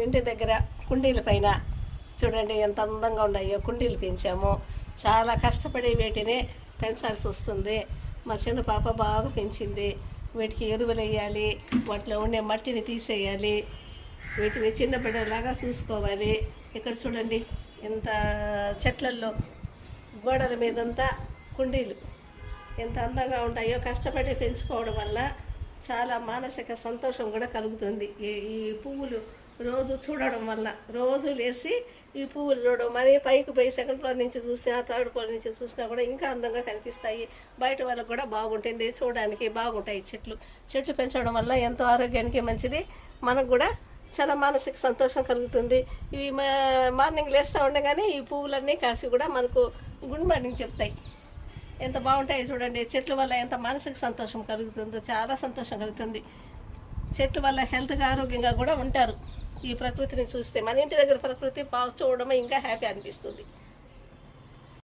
ఇంటి దగ్గర కుండీల పైన చూడండి ఎంత అందంగా ఉన్నాయో. కుండీలు పెంచాము. చాలా కష్టపడి వీటిని పెంచాల్సి వస్తుంది. మా చిన్న పాప బాగా పెంచింది. వీటికి ఎరువులు వేయాలి, వాటిలో ఉండే మట్టిని తీసేయాలి, వీటిని చిన్న బిడ్డలాగా చూసుకోవాలి. ఇక్కడ చూడండి ఎంత చెట్లల్లో గోడల మీదంతా కుండీలు ఎంత అందంగా ఉంటాయో. కష్టపడి పెంచుకోవడం వల్ల చాలా మానసిక సంతోషం కూడా కలుగుతుంది. ఈ పువ్వులు రోజు చూడడం వల్ల, రోజు లేచి ఈ పువ్వులు చూడడం, మరి పైకి పోయి సెకండ్ ఫ్లోర్ నుంచి చూసినా, థర్డ్ ఫ్లోర్ నుంచి చూసినా కూడా ఇంకా అందంగా కనిపిస్తాయి. బయట వాళ్ళకు కూడా బాగుంటుంది, చూడడానికి బాగుంటాయి. చెట్లు పెంచడం వల్ల ఎంతో ఆరోగ్యానికి మంచిది. మనకు కూడా చాలా మానసిక సంతోషం కలుగుతుంది. ఇవి మార్నింగ్ లేస్తూ ఉండగానే ఈ పువ్వులన్నీ కాసి కూడా మనకు గుడ్ మార్నింగ్ చెప్తాయి. ఎంత బాగుంటాయి చూడండి. చెట్ల వల్ల ఎంత మానసిక సంతోషం కలుగుతుందో, చాలా సంతోషం కలుగుతుంది. చెట్ల వల్ల హెల్త్గా ఆరోగ్యంగా కూడా ఉంటారు. ఈ ప్రకృతిని చూస్తే మన ఇంటి దగ్గర ప్రకృతి బాగా చూడడమే ఇంకా హ్యాపీ అనిపిస్తుంది.